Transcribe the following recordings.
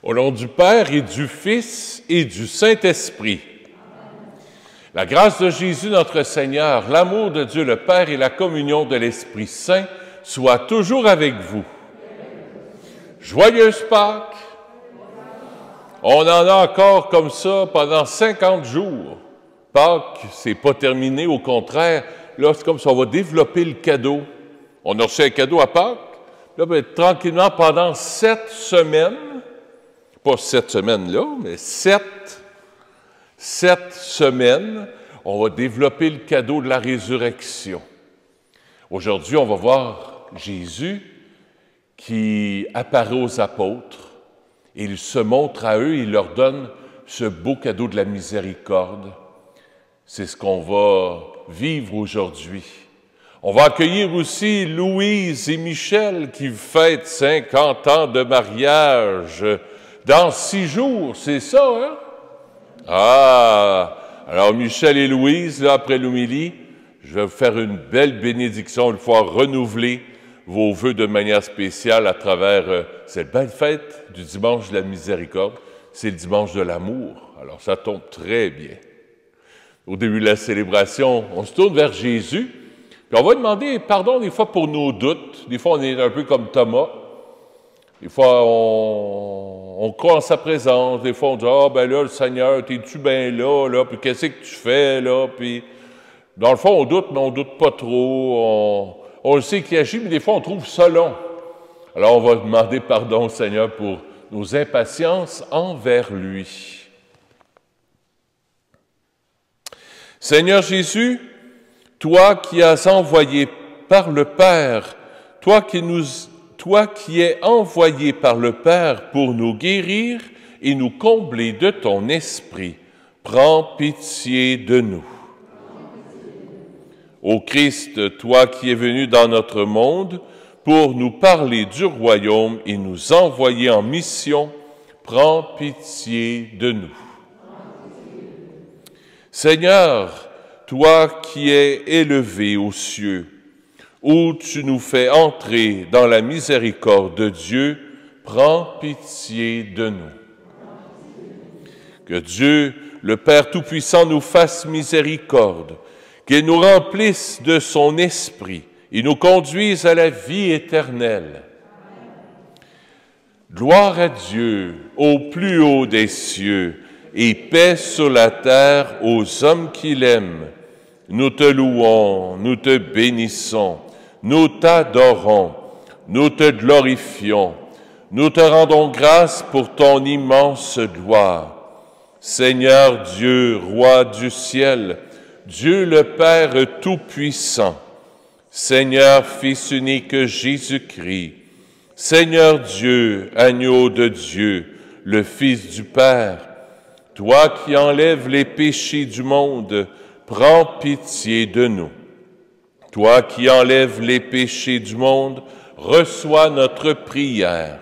Au nom du Père et du Fils et du Saint-Esprit. La grâce de Jésus notre Seigneur, l'amour de Dieu le Père et la communion de l'Esprit Saint soient toujours avec vous. Joyeuse Pâques! On en a encore comme ça pendant 50 jours. Pâques, c'est pas terminé, au contraire. Là, c'est comme ça, on va développer le cadeau. On a reçu un cadeau à Pâques. Là, bien, tranquillement, pendant 7 semaines, pas 7 semaines-là, mais 7 semaines, on va développer le cadeau de la résurrection. Aujourd'hui, on va voir Jésus qui apparaît aux apôtres et il se montre à eux, il leur donne ce beau cadeau de la miséricorde. C'est ce qu'on va vivre aujourd'hui. On va accueillir aussi Louise et Michel qui fêtent 50 ans de mariage dans 6 jours, c'est ça, hein? Ah! Alors, Michel et Louise, là, après l'homélie, je vais vous faire une belle bénédiction, une fois renouveler vos vœux de manière spéciale à travers cette belle fête du dimanche de la miséricorde. C'est le dimanche de l'amour. Alors, ça tombe très bien. Au début de la célébration, on se tourne vers Jésus, puis on va demander pardon des fois pour nos doutes. Des fois, on est un peu comme Thomas. Des fois, on croit en sa présence. Des fois, on dit « Ah, ben là, le Seigneur, t'es-tu bien là, puis qu'est-ce que tu fais, là? » Puis, dans le fond, on doute, mais on doute pas trop. On le sait qu'il agit, mais des fois, on trouve ça long. Alors, on va demander pardon au Seigneur pour nos impatiences envers lui. Seigneur Jésus, toi qui as envoyé par le Père, toi qui es envoyé par le Père pour nous guérir et nous combler de ton esprit, prends pitié de nous. Ô Christ, toi qui es venu dans notre monde pour nous parler du royaume et nous envoyer en mission, prends pitié de nous. Seigneur, toi qui es élevé aux cieux, où tu nous fais entrer dans la miséricorde de Dieu, prends pitié de nous. Que Dieu, le Père Tout-Puissant, nous fasse miséricorde, qu'il nous remplisse de son esprit et nous conduise à la vie éternelle. Gloire à Dieu, au plus haut des cieux, et paix sur la terre aux hommes qu'il aime. Nous te louons, nous te bénissons, nous t'adorons, nous te glorifions, nous te rendons grâce pour ton immense gloire. Seigneur Dieu, Roi du ciel, Dieu le Père Tout-Puissant, Seigneur Fils unique Jésus-Christ, Seigneur Dieu, Agneau de Dieu, le Fils du Père, toi qui enlèves les péchés du monde, prends pitié de nous. Toi qui enlèves les péchés du monde, reçois notre prière.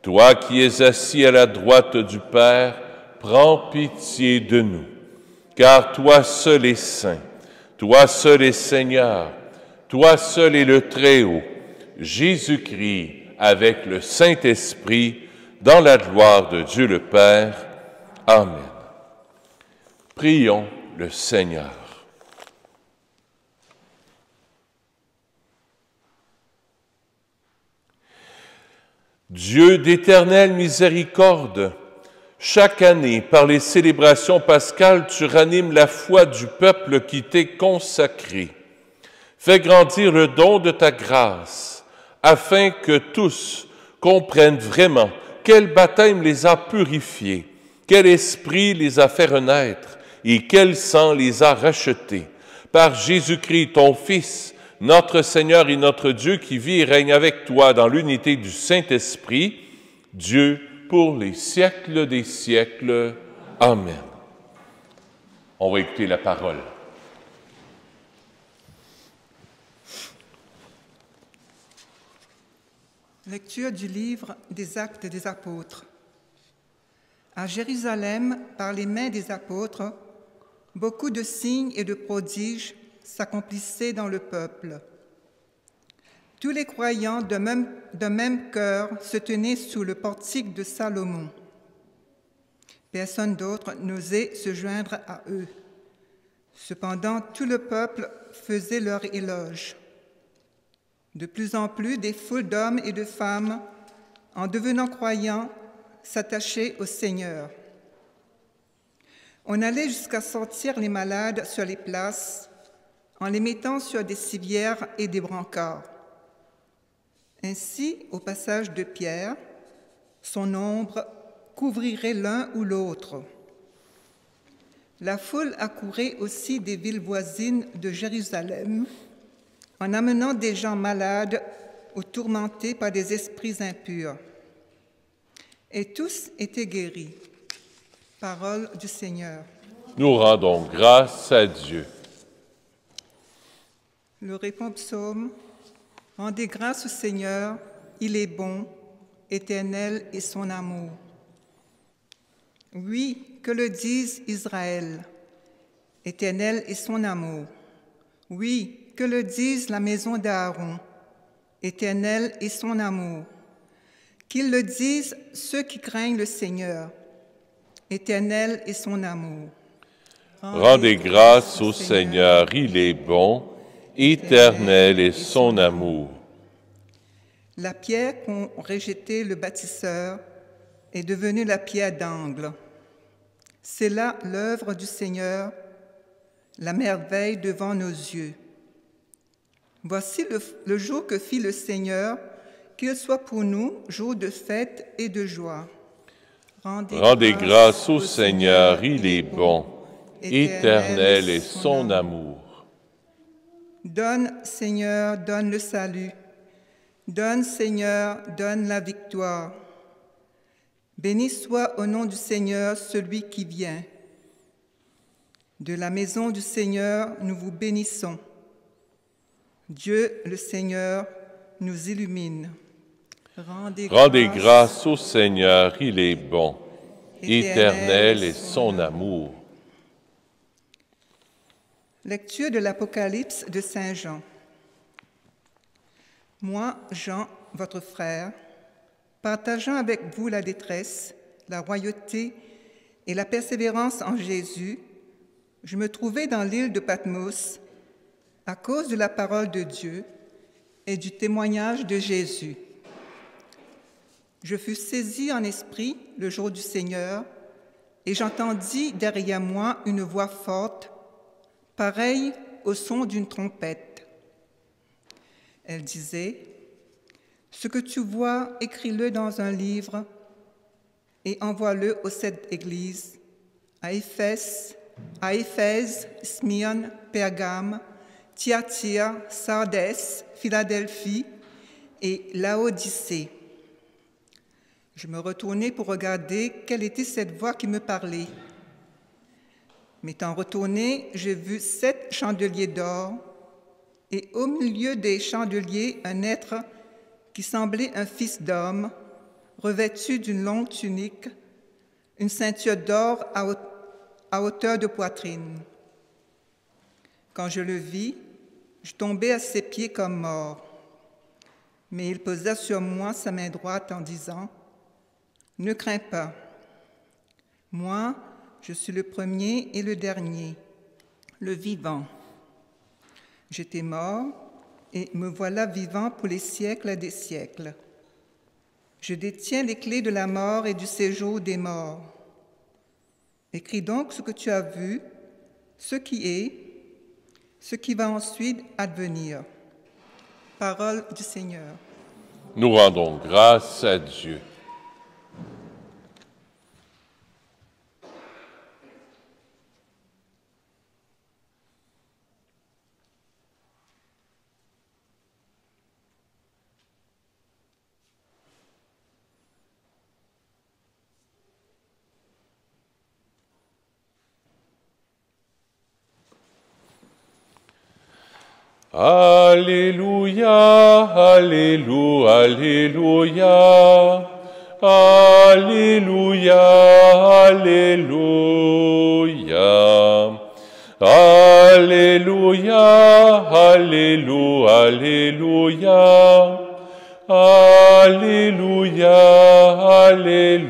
Toi qui es assis à la droite du Père, prends pitié de nous. Car toi seul es saint, toi seul es Seigneur, toi seul es le Très-Haut, Jésus-Christ avec le Saint-Esprit, dans la gloire de Dieu le Père. Amen. Prions le Seigneur. Dieu d'éternelle miséricorde, chaque année, par les célébrations pascales, tu ranimes la foi du peuple qui t'est consacré. Fais grandir le don de ta grâce, afin que tous comprennent vraiment quel baptême les a purifiés, quel esprit les a fait renaître et quel sang les a rachetés. Par Jésus-Christ, ton Fils, notre Seigneur et notre Dieu, qui vit et règne avec toi dans l'unité du Saint-Esprit, Dieu pour les siècles des siècles. Amen. On va écouter la parole. Lecture du livre des Actes des Apôtres. À Jérusalem, par les mains des apôtres, beaucoup de signes et de prodiges s'accomplissaient dans le peuple. Tous les croyants d'un même cœur se tenaient sous le portique de Salomon. Personne d'autre n'osait se joindre à eux. Cependant, tout le peuple faisait leur éloge. De plus en plus, des foules d'hommes et de femmes, en devenant croyants, s'attachaient au Seigneur. On allait jusqu'à sortir les malades sur les places en les mettant sur des civières et des brancards. Ainsi, au passage de Pierre, son ombre couvrirait l'un ou l'autre. La foule accourait aussi des villes voisines de Jérusalem en amenant des gens malades ou tourmentés par des esprits impurs. Et tous étaient guéris. Parole du Seigneur. Nous rendons grâce à Dieu. Le répond-psaume. Rendez grâce au Seigneur, il est bon, éternel est son amour. Oui, que le dise Israël, éternel est son amour. Oui, que le dise la maison d'Aaron, éternel est son amour. Qu'ils le disent ceux qui craignent le Seigneur, éternel est son amour. Rendez grâce au Seigneur, il est bon, éternel est son amour. La pierre qu'ont rejetée le bâtisseur est devenue la pierre d'angle. C'est là l'œuvre du Seigneur, la merveille devant nos yeux. Voici le jour que fit le Seigneur, qu'il soit pour nous jour de fête et de joie. Rendez grâce au Seigneur, il est bon, éternel est son amour. Donne, Seigneur, donne le salut. Donne, Seigneur, donne la victoire. Béni soit au nom du Seigneur celui qui vient. De la maison du Seigneur, nous vous bénissons. Dieu, le Seigneur, nous illumine. Rendez grâce au Seigneur, il est bon. Éternel est son amour. Lecture de l'Apocalypse de Saint Jean. Moi, Jean, votre frère, partageant avec vous la détresse, la royauté et la persévérance en Jésus, je me trouvais dans l'île de Patmos à cause de la parole de Dieu et du témoignage de Jésus. Je fus saisi en esprit le jour du Seigneur et j'entendis derrière moi une voix forte, pareille au son d'une trompette. Elle disait, « Ce que tu vois, écris-le dans un livre et envoie-le aux 7 églises, à Éphèse, Smyrne, Pergame, Thyatire, Sardès, Philadelphie et Laodicée. » Je me retournai pour regarder quelle était cette voix qui me parlait. M'étant retourné, j'ai vu 7 chandeliers d'or, et au milieu des chandeliers, un être qui semblait un fils d'homme, revêtu d'une longue tunique, une ceinture d'or à hauteur de poitrine. Quand je le vis, je tombai à ses pieds comme mort. Mais il posa sur moi sa main droite en disant, « Ne crains pas. Moi, je suis le premier et le dernier, le vivant. J'étais mort et me voilà vivant pour les siècles des siècles. Je détiens les clés de la mort et du séjour des morts. Écris donc ce que tu as vu, ce qui est, ce qui va ensuite advenir. » Parole du Seigneur. Nous rendons grâce à Dieu. Alléluia, Alléluia, Alléluia, Alléluia, Alléluia, Alléluia, Alléluia, Alléluia, Alléluia. Alléluia, Alléluia.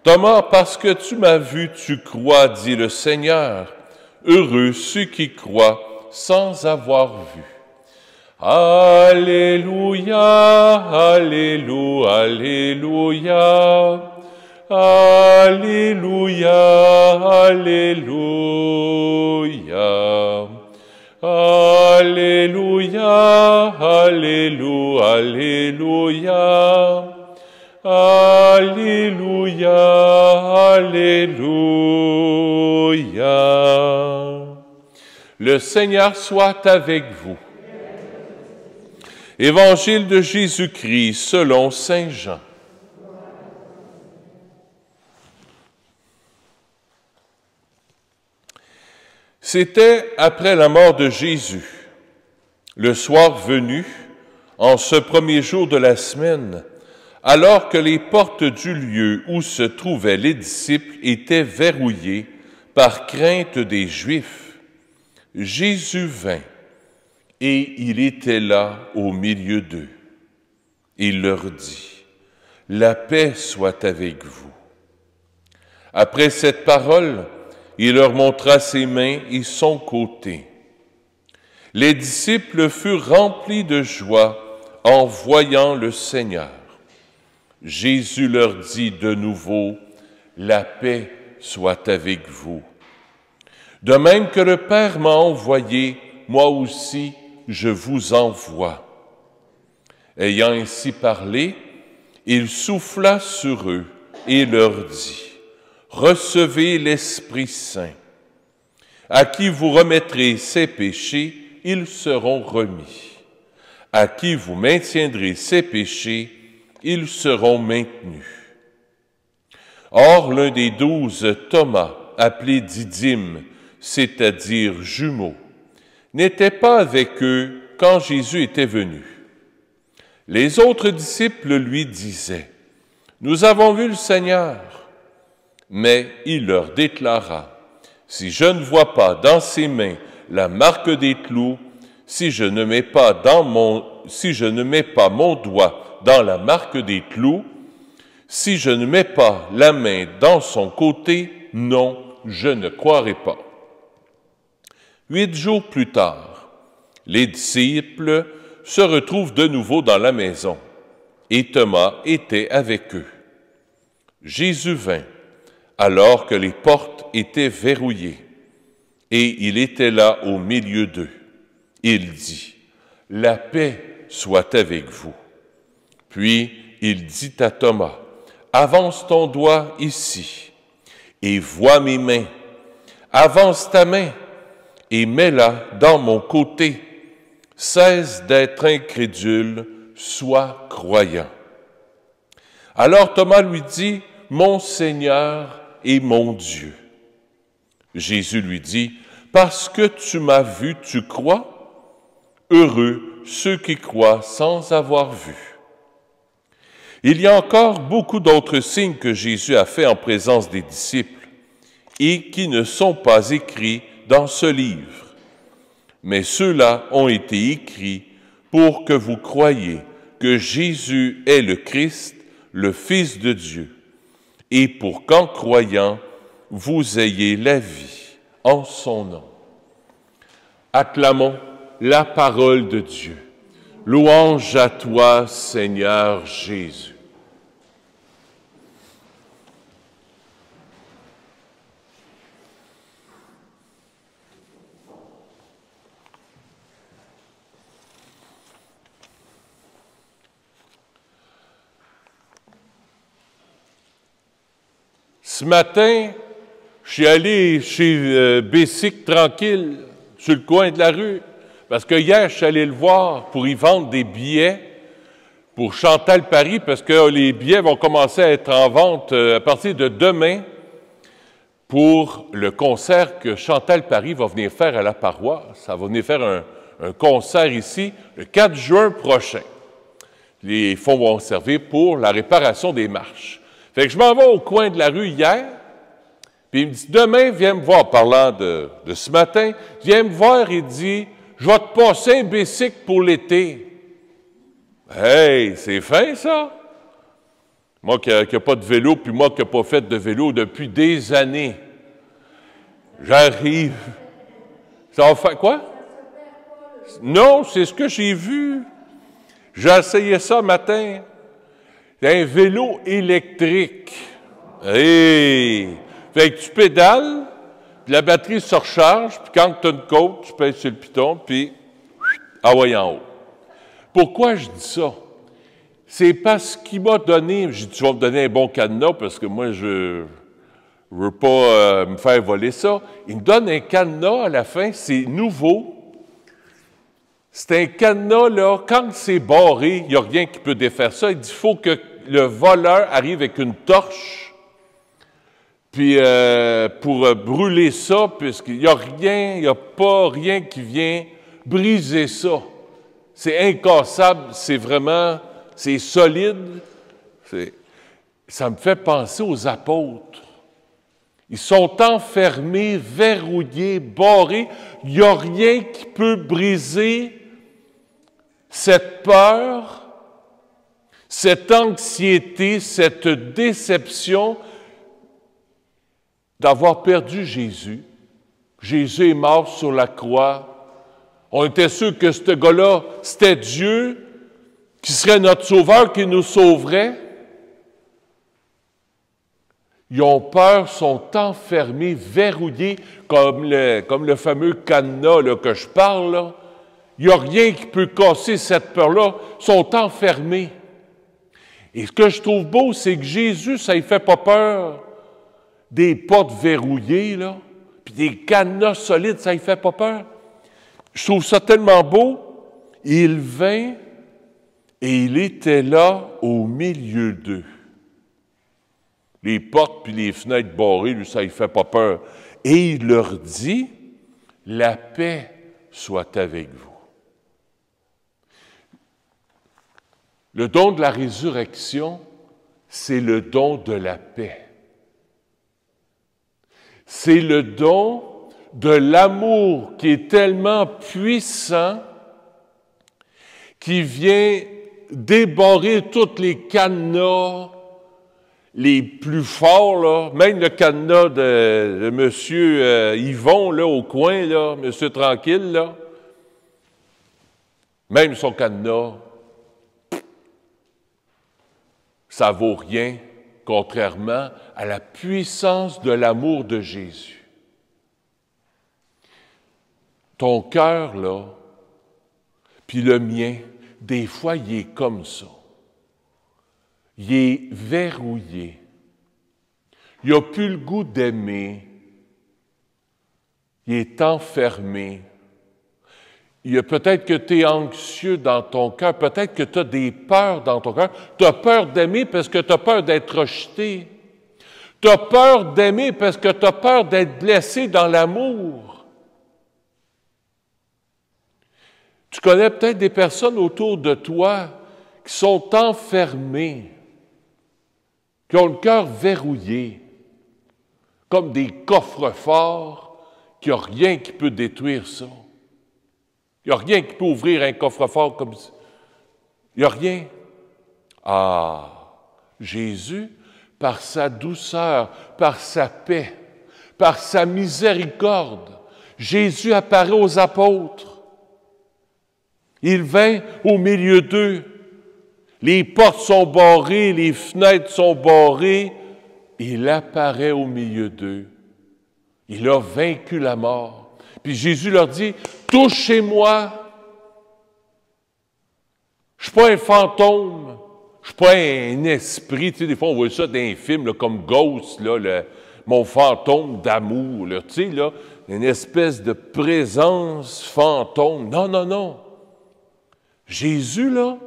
Thomas, parce que tu m'as vu, tu crois, dit le Seigneur. Heureux ceux qui croient sans avoir vu. Alléluia, Alléluia, Alléluia. Alléluia, Alléluia. Alléluia, Alléluia, Alléluia. Alléluia, Alléluia. Le Seigneur soit avec vous. Évangile de Jésus-Christ selon saint Jean. C'était après la mort de Jésus, le soir venu, en ce premier jour de la semaine, alors que les portes du lieu où se trouvaient les disciples étaient verrouillées par crainte des Juifs, Jésus vint et il était là au milieu d'eux. Il leur dit, « La paix soit avec vous. » Après cette parole, il leur montra ses mains et son côté. Les disciples furent remplis de joie en voyant le Seigneur. Jésus leur dit de nouveau, « La paix soit avec vous. De même que le Père m'a envoyé, moi aussi je vous envoie. » Ayant ainsi parlé, il souffla sur eux et leur dit, « Recevez l'Esprit Saint. À qui vous remettrez ses péchés, ils seront remis. À qui vous maintiendrez ses péchés, ils seront maintenus. » Or, l'un des 12, Thomas, appelé Didyme, c'est-à-dire jumeau, n'était pas avec eux quand Jésus était venu. Les autres disciples lui disaient, « Nous avons vu le Seigneur. » Mais il leur déclara, « Si je ne vois pas dans ses mains la marque des clous, si je ne mets pas mon doigt dans la marque des clous, si je ne mets pas la main dans son côté, non, je ne croirai pas. » 8 jours plus tard, les disciples se retrouvent de nouveau dans la maison, et Thomas était avec eux. Jésus vint, alors que les portes étaient verrouillées, et il était là au milieu d'eux. Il dit, « La paix soit avec vous. » Puis il dit à Thomas, « Avance ton doigt ici, et vois mes mains. Avance ta main, et mets-la dans mon côté. Cesse d'être incrédule, sois croyant. » Alors Thomas lui dit, « Mon Seigneur et mon Dieu. » Jésus lui dit, « Parce que tu m'as vu, tu crois? Heureux ceux qui croient sans avoir vu. » Il y a encore beaucoup d'autres signes que Jésus a faits en présence des disciples et qui ne sont pas écrits dans ce livre. Mais ceux-là ont été écrits pour que vous croyiez que Jésus est le Christ, le Fils de Dieu, et pour qu'en croyant, vous ayez la vie en son nom. Acclamons la parole de Dieu. Louange à toi, Seigneur Jésus. Ce matin, je suis allé chez Bessic tranquille, sur le coin de la rue, parce que hier, je suis allé le voir pour y vendre des billets pour Chantal Paris, parce que les billets vont commencer à être en vente à partir de demain pour le concert que Chantal Paris va venir faire à la paroisse. Ça va venir faire un concert ici le 4 juin prochain. Les fonds vont servir pour la réparation des marches. Fait que je m'en vais au coin de la rue hier, Puis il me dit, demain, viens me voir, parlant de ce matin, viens me voir et dit, je vais te passer un bicycle pour l'été. Hey, c'est fin, ça! Moi qui n'ai pas de vélo, puis moi qui n'ai pas fait de vélo depuis des années. J'arrive. Ça va faire quoi? Non, c'est ce que j'ai vu. J'ai essayé ça matin. Un vélo électrique. Hey! Fait que tu pédales, puis la batterie se recharge, puis quand tu as une côte, tu pèses sur le piton, puis envoie en haut. Pourquoi je dis ça? C'est parce qu'il m'a donné, je dis, tu vas me donner un bon cadenas, parce que moi, je ne veux pas me faire voler ça. Il me donne un cadenas à la fin, c'est nouveau. C'est un cadenas, là, quand c'est barré, il n'y a rien qui peut défaire ça. Il dit, il faut que le voleur arrive avec une torche, puis pour brûler ça, puisqu'il n'y a rien, il n'y a pas rien qui vient briser ça. C'est incassable, c'est vraiment, c'est solide. Ça me fait penser aux apôtres. Ils sont enfermés, verrouillés, barrés. Il n'y a rien qui peut briser cette peur, cette anxiété, cette déception d'avoir perdu Jésus. Jésus est mort sur la croix. On était sûr que ce gars-là, c'était Dieu, qui serait notre sauveur, qui nous sauverait. Ils ont peur, sont enfermés, verrouillés, comme le fameux cadenas là, que je parle. Là. Il n'y a rien qui peut casser cette peur-là. Ils sont enfermés. Et ce que je trouve beau, c'est que Jésus, ça ne fait pas peur des portes verrouillées, là, puis des cadenas solides, ça ne fait pas peur. Je trouve ça tellement beau. Il vint et il était là au milieu d'eux. Les portes puis les fenêtres barrées, lui, ça ne fait pas peur. Et il leur dit, « La paix soit avec vous. » Le don de la résurrection, c'est le don de la paix. C'est le don de l'amour qui est tellement puissant qui vient débarrer tous les cadenas les plus forts, là, même le cadenas de M. Yvon, là, au coin, là, M. Tranquille, là, même son cadenas, ça vaut rien, contrairement à la puissance de l'amour de Jésus. Ton cœur, là, puis le mien, des fois, il est comme ça. Il est verrouillé. Il n'a plus le goût d'aimer. Il est enfermé. Peut-être que tu es anxieux dans ton cœur, peut-être que tu as des peurs dans ton cœur. Tu as peur d'aimer parce que tu as peur d'être rejeté. Tu as peur d'aimer parce que tu as peur d'être blessé dans l'amour. Tu connais peut-être des personnes autour de toi qui sont enfermées, qui ont le cœur verrouillé, comme des coffres-forts, qu'il n'y a rien qui peut détruire ça. Il n'y a rien qui peut ouvrir un coffre-fort comme ça. Il n'y a rien. Ah, Jésus, par sa douceur, par sa paix, par sa miséricorde, Jésus apparaît aux apôtres. Il vint au milieu d'eux. Les portes sont barrées, les fenêtres sont barrées. Il apparaît au milieu d'eux. Il a vaincu la mort. Puis Jésus leur dit, « Touchez-moi. Je ne suis pas un fantôme. Je ne suis pas un esprit. » Tu sais, des fois, on voit ça dans les films, là, comme Ghost, là, mon fantôme d'amour. Là, tu sais, là, une espèce de présence fantôme. Non, non, non. Jésus, là,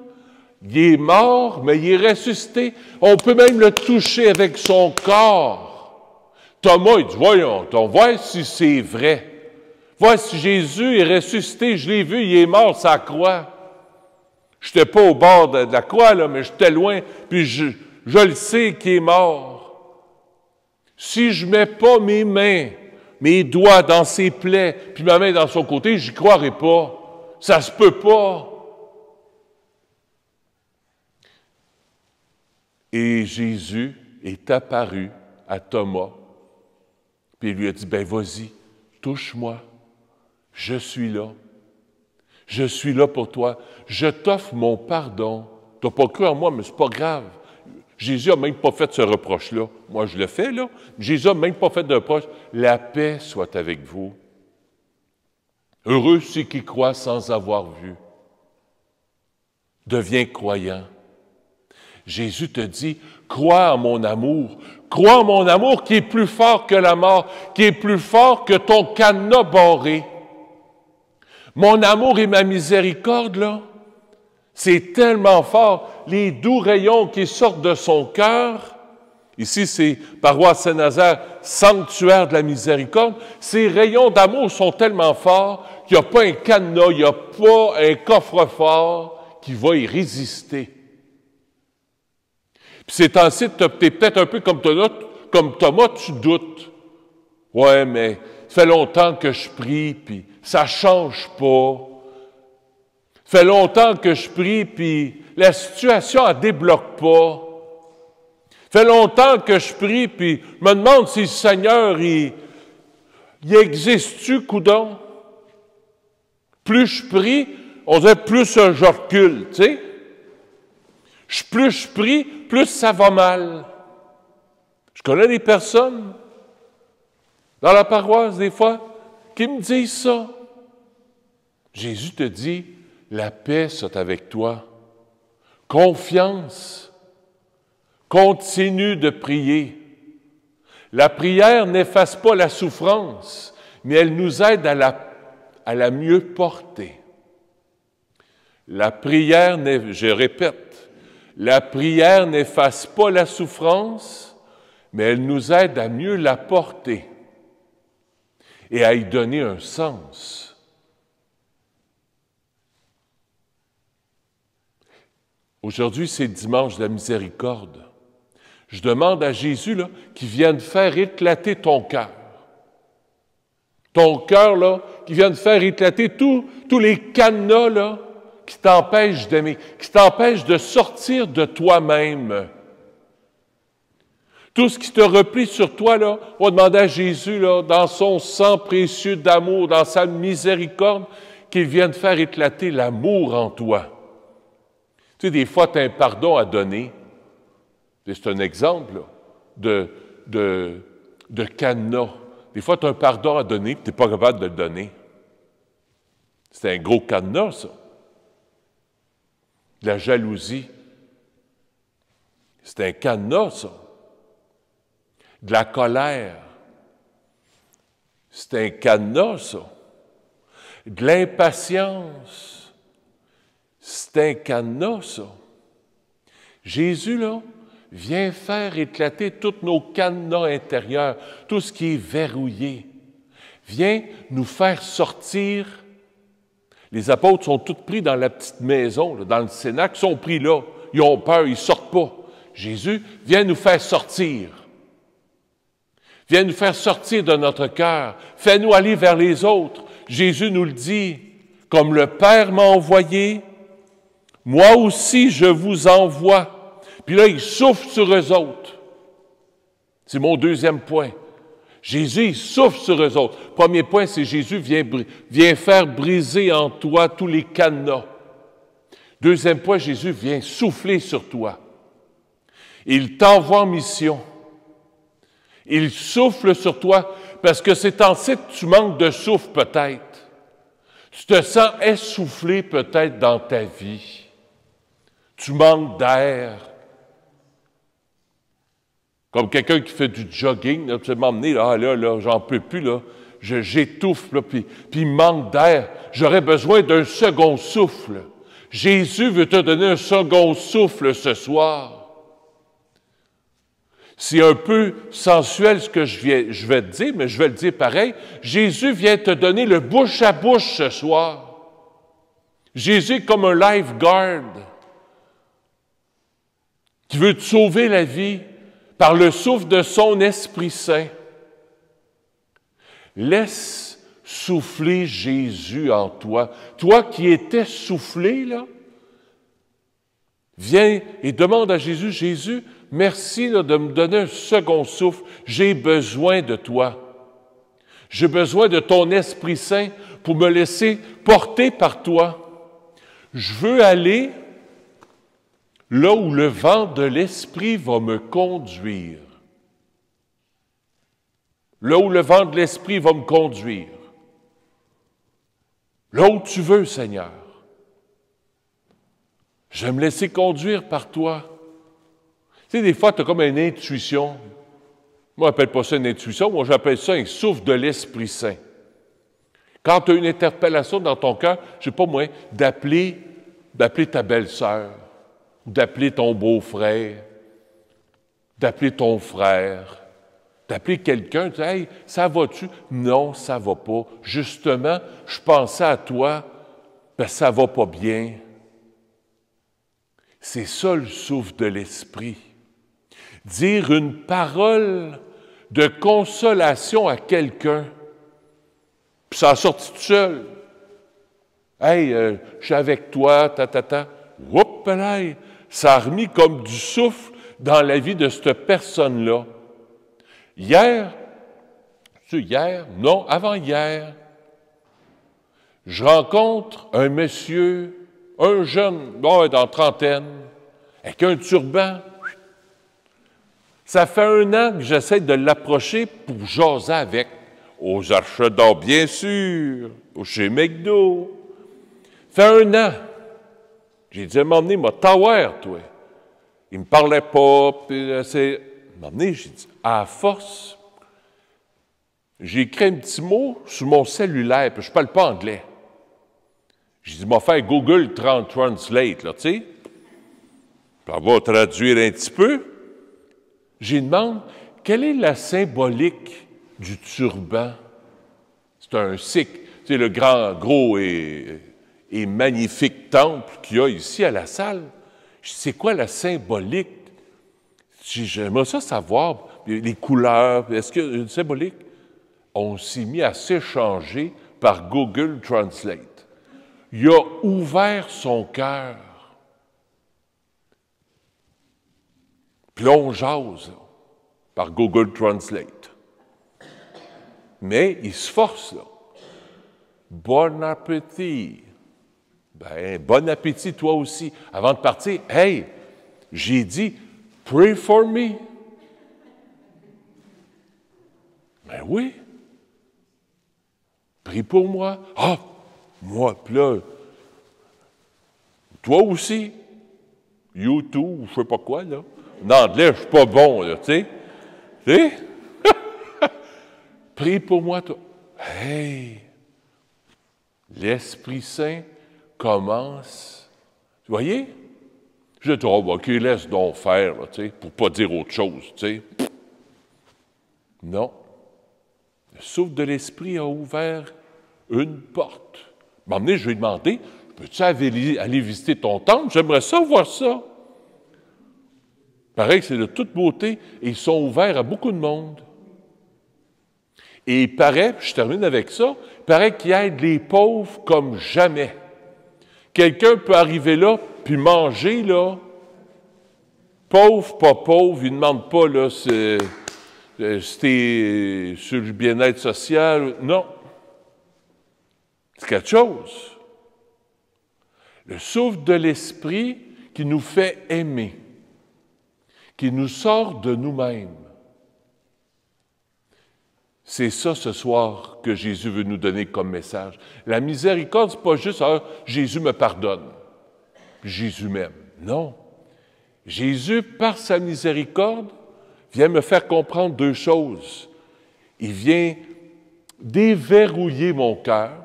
il est mort, mais il est ressuscité. On peut même le toucher avec son corps. Thomas, il dit, voyons, on voit si c'est vrai. Vois si Jésus est ressuscité, je l'ai vu, il est mort sur la croix. Je n'étais pas au bord de la croix, là, mais j'étais loin, puis je le sais qu'il est mort. Si je ne mets pas mes mains, mes doigts dans ses plaies, puis ma main dans son côté, j'y croirai pas. Ça se peut pas. Et Jésus est apparu à Thomas, puis il lui a dit, ben vas-y, touche-moi, je suis là. Je suis là pour toi. Je t'offre mon pardon. Tu n'as pas cru en moi, mais c'est pas grave. Jésus n'a même pas fait ce reproche-là. Moi, je le fais, là. Jésus n'a même pas fait de reproche. La paix soit avec vous. Heureux ceux qui croient sans avoir vu. Deviens croyant. Jésus te dit, crois en mon amour. Crois en mon amour qui est plus fort que la mort, qui est plus fort que ton cadenas barré. Mon amour et ma miséricorde, là, c'est tellement fort. Les doux rayons qui sortent de son cœur, ici c'est paroisse Saint-Nazaire, sanctuaire de la miséricorde, ces rayons d'amour sont tellement forts qu'il n'y a pas un cadenas, il n'y a pas un coffre-fort qui va y résister. Puis c'est ainsi que tu es peut-être un peu comme Thomas, tu doutes. Ouais, mais ça fait longtemps que je prie, puis ça ne change pas. Ça fait longtemps que je prie, puis la situation ne débloque pas. Ça fait longtemps que je prie, puis je me demande si le Seigneur, il existe-tu, coudon? Plus je prie, on dirait plus je recule, tu sais? Plus je prie, plus ça va mal. Je connais des personnes dans la paroisse, des fois, qui me disent ça. Jésus te dit, la paix soit avec toi. Confiance. Continue de prier. La prière n'efface pas la souffrance, mais elle nous aide à la mieux porter. La prière, je répète, la prière n'efface pas la souffrance, mais elle nous aide à mieux la porter et à y donner un sens. Aujourd'hui, c'est le dimanche de la miséricorde. Je demande à Jésus là, qu'il vienne faire éclater ton cœur. Ton cœur, là, qui vienne faire éclater tous les cadenas là, qui t'empêchent d'aimer, qui t'empêchent de sortir de toi-même. Tout ce qui te replie sur toi, là, on va demander à Jésus, là, dans son sang précieux d'amour, dans sa miséricorde, qu'il vienne faire éclater l'amour en toi. Tu sais, des fois, tu as un pardon à donner. C'est un exemple là, de cadenas. Des fois, tu as un pardon à donner, puis tu n'es pas capable de le donner. C'est un gros cadenas, ça. De la jalousie. C'est un cadenas, ça. De la colère. C'est un cadenas, ça. De l'impatience. C'est un cadenas, ça. Jésus, là, vient faire éclater tous nos cadenas intérieurs, tout ce qui est verrouillé. Vient nous faire sortir. Les apôtres sont tous pris dans la petite maison, là, dans le cénacle, ils sont pris là. Ils ont peur, ils ne sortent pas. Jésus vient nous faire sortir. Viens nous faire sortir de notre cœur. Fais-nous aller vers les autres. Jésus nous le dit, comme le Père m'a envoyé, moi aussi je vous envoie. Puis là, il souffle sur eux autres. C'est mon deuxième point. Jésus, il souffle sur eux autres. Premier point, c'est Jésus vient faire briser en toi tous les cadenas. Deuxième point, Jésus vient souffler sur toi. Il t'envoie en mission. Il souffle sur toi parce que c'est ainsi que tu manques de souffle peut-être. Tu te sens essoufflé peut-être dans ta vie. Tu manques d'air. Comme quelqu'un qui fait du jogging, là, tu sais m'emmener, là, j'en peux plus, là, j'étouffe, là, puis il manque d'air. J'aurais besoin d'un second souffle. Jésus veut te donner un second souffle ce soir. C'est un peu sensuel ce que je vais te dire, mais je vais le dire pareil. Jésus vient te donner le bouche à bouche ce soir. Jésus est comme un lifeguard qui veut te sauver la vie par le souffle de son Esprit Saint. Laisse souffler Jésus en toi. Toi qui étais soufflé, là, viens et demande à Jésus, Jésus, merci là, de me donner un second souffle. J'ai besoin de toi. J'ai besoin de ton Esprit Saint pour me laisser porter par toi. Je veux aller là où le vent de l'Esprit va me conduire. Là où le vent de l'Esprit va me conduire. Là où tu veux, Seigneur. Je vais me laisser conduire par toi. Tu sais, des fois, tu as comme une intuition. Moi, je n'appelle pas ça une intuition, moi, j'appelle ça un souffle de l'Esprit Saint. Quand tu as une interpellation dans ton cœur, je ne sais pas moi, d'appeler ta belle-sœur, d'appeler ton beau-frère, d'appeler ton frère, d'appeler quelqu'un, tu dis, « Hey, ça va-tu? » Non, ça ne va pas. Justement, je pensais à toi, ben ça ne va pas bien. C'est ça le souffle de l'Esprit. Dire une parole de consolation à quelqu'un, puis ça a sorti tout seul. « Hey, je suis avec toi, Oups, là, ça a remis comme du souffle dans la vie de cette personne-là. Hier, non, avant-hier, je rencontre un monsieur, un jeune, bon, dans trentaine, avec un turban. Ça fait 1 an que j'essaie de l'approcher pour jaser avec. Aux Arches d'Or, bien sûr, chez McDo. Ça fait 1 an. J'ai dit, à un moment donné, m'a tower, toi. Il me parlait pas, puis c'est... À un moment donné, j'ai dit, à force, j'ai écrit un petit mot sur mon cellulaire, puis je parle pas anglais. J'ai dit, m'a fait Google Translate, là, tu sais. Puis on va traduire un petit peu. J'ai demandé, quelle est la symbolique du turban? C'est un sikh, tu sais, le grand, gros et magnifique temple qu'il y a ici à la salle. Je dis, c'est quoi la symbolique? J'aimerais ça savoir, les couleurs, est-ce qu'il y a une symbolique? On s'est mis à s'échanger par Google Translate. Il a ouvert son cœur. Puis là, on jase là, par Google Translate. Mais il se force, là. Bon appétit. Ben, bon appétit, toi aussi. Avant de partir, hey, j'ai dit, pray for me. Ben oui. Prie pour moi. Ah, moi, puis là, toi aussi. YouTube, je sais pas quoi, là. En anglais, je suis pas bon, là, tu sais. Tu sais? Prie pour moi, toi. Hey! L'Esprit Saint commence. Vous voyez? Je dis, oh, OK, laisse donc faire, là, tu sais, pour pas dire autre chose, tu sais. Non. Le souffle de l'Esprit a ouvert une porte. À un moment donné, je lui ai demandé, peux-tu aller visiter ton temple? J'aimerais ça voir ça. Pareil que c'est de toute beauté, et ils sont ouverts à beaucoup de monde. Et il paraît, je termine avec ça, il paraît qu'il aide les pauvres comme jamais. Quelqu'un peut arriver là, puis manger, là, pauvre, pas pauvre, il ne demande pas, là, si t'es sur le bien-être social. Non. C'est quelque chose. Le souffle de l'Esprit qui nous fait aimer, qui nous sort de nous-mêmes. C'est ça, ce soir, que Jésus veut nous donner comme message. La miséricorde, ce n'est pas juste « Jésus me pardonne, Jésus m'aime ». Non. Jésus, par sa miséricorde, vient me faire comprendre 2 choses. Il vient déverrouiller mon cœur,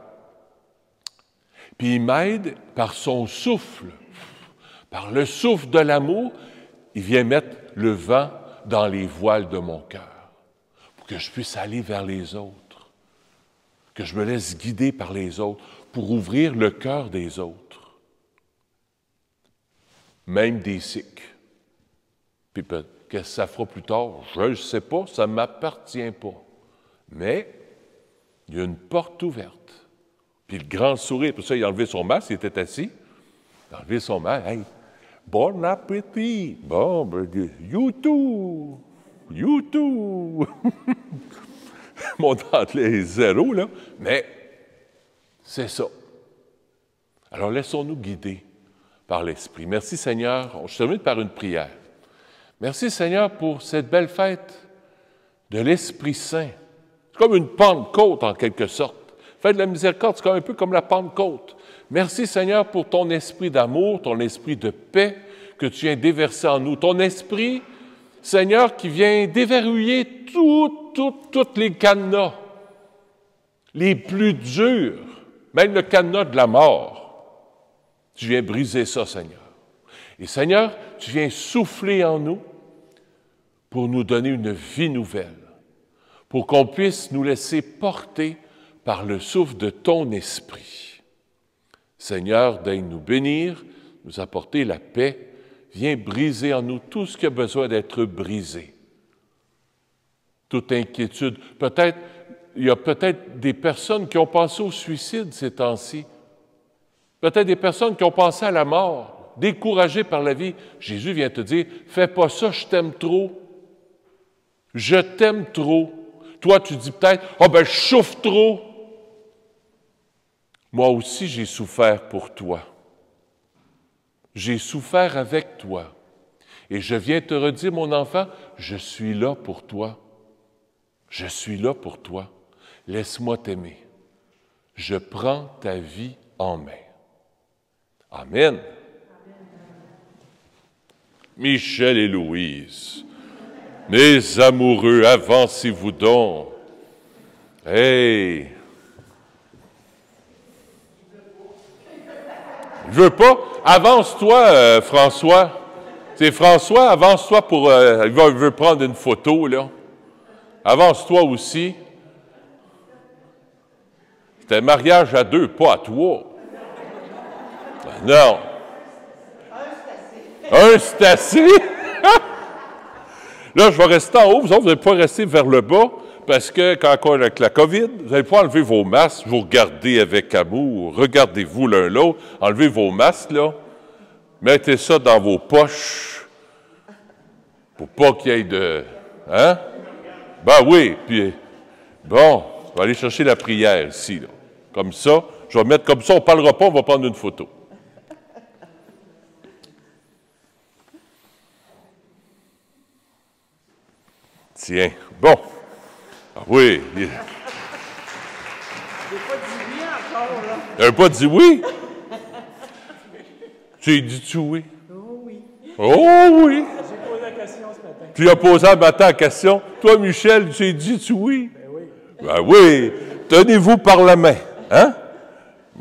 puis il m'aide par son souffle, par le souffle de l'amour, il vient mettre le vent dans les voiles de mon cœur. Que je puisse aller vers les autres, que je me laisse guider par les autres pour ouvrir le cœur des autres, même des sikhs, puis Qu'est-ce que ça fera plus tard? Je ne sais pas, ça ne m'appartient pas. Mais il y a une porte ouverte. Puis le grand sourire, pour ça, il a enlevé son masque, il était assis. Il a enlevé son masque. Hey, bon appétit! Bon, ben, you too! You too! Mon anglais est zéro, là. Mais c'est ça. Alors, laissons-nous guider par l'Esprit. Merci, Seigneur. Je termine par une prière. Merci, Seigneur, pour cette belle fête de l'Esprit Saint. C'est comme une Pentecôte, en quelque sorte. Fête de la miséricorde, c'est un peu comme la Pentecôte. Merci, Seigneur, pour ton esprit d'amour, ton esprit de paix que tu viens déverser en nous. Ton esprit, Seigneur, qui vient déverrouiller toutes les cadenas, les plus durs, même le cadenas de la mort. Tu viens briser ça, Seigneur. Et Seigneur, tu viens souffler en nous pour nous donner une vie nouvelle, pour qu'on puisse nous laisser porter par le souffle de ton esprit. Seigneur, daigne nous bénir, nous apporter la paix. Viens briser en nous tout ce qui a besoin d'être brisé. Toute inquiétude. Il y a peut-être des personnes qui ont pensé au suicide ces temps-ci. Peut-être des personnes qui ont pensé à la mort, découragées par la vie. Jésus vient te dire, fais pas ça, je t'aime trop. Je t'aime trop. Toi, tu dis peut-être, je souffre trop. Moi aussi, j'ai souffert pour toi. J'ai souffert avec toi. Et je viens te redire, mon enfant, je suis là pour toi. Je suis là pour toi. Laisse-moi t'aimer. Je prends ta vie en main. Amen. Michel et Louise, mes amoureux, avancez-vous donc. Hey! Je veux pas. Avance-toi, François. C'est François, avance-toi pour... il veut prendre une photo, là. Avance-toi aussi. C'est un mariage à deux, pas à trois. Non. Un, c'est assez. Là, je vais rester en haut. Vous n'allez pas rester vers le bas, parce que quand avec la COVID, vous n'allez pas enlever vos masques, vous regardez avec amour, regardez-vous l'un l'autre, enlevez vos masques, là, mettez ça dans vos poches, pour pas qu'il y ait de... Hein? Ben oui, puis, bon, je vais aller chercher la prière ici, là. Comme ça, je vais mettre comme ça, on ne parlera pas, on va prendre une photo. Tiens, bon. Ah oui. Il n'a pas dit oui encore, là. Il n'a pas dit oui? Tu lui dis-tu oui? Oh oui. Oh oui! J'ai posé la question ce matin. Tu lui as posé un matin la question. Toi, Michel, tu lui dis-tu oui? Ben oui. Ben oui. Tenez-vous par la main. Hein?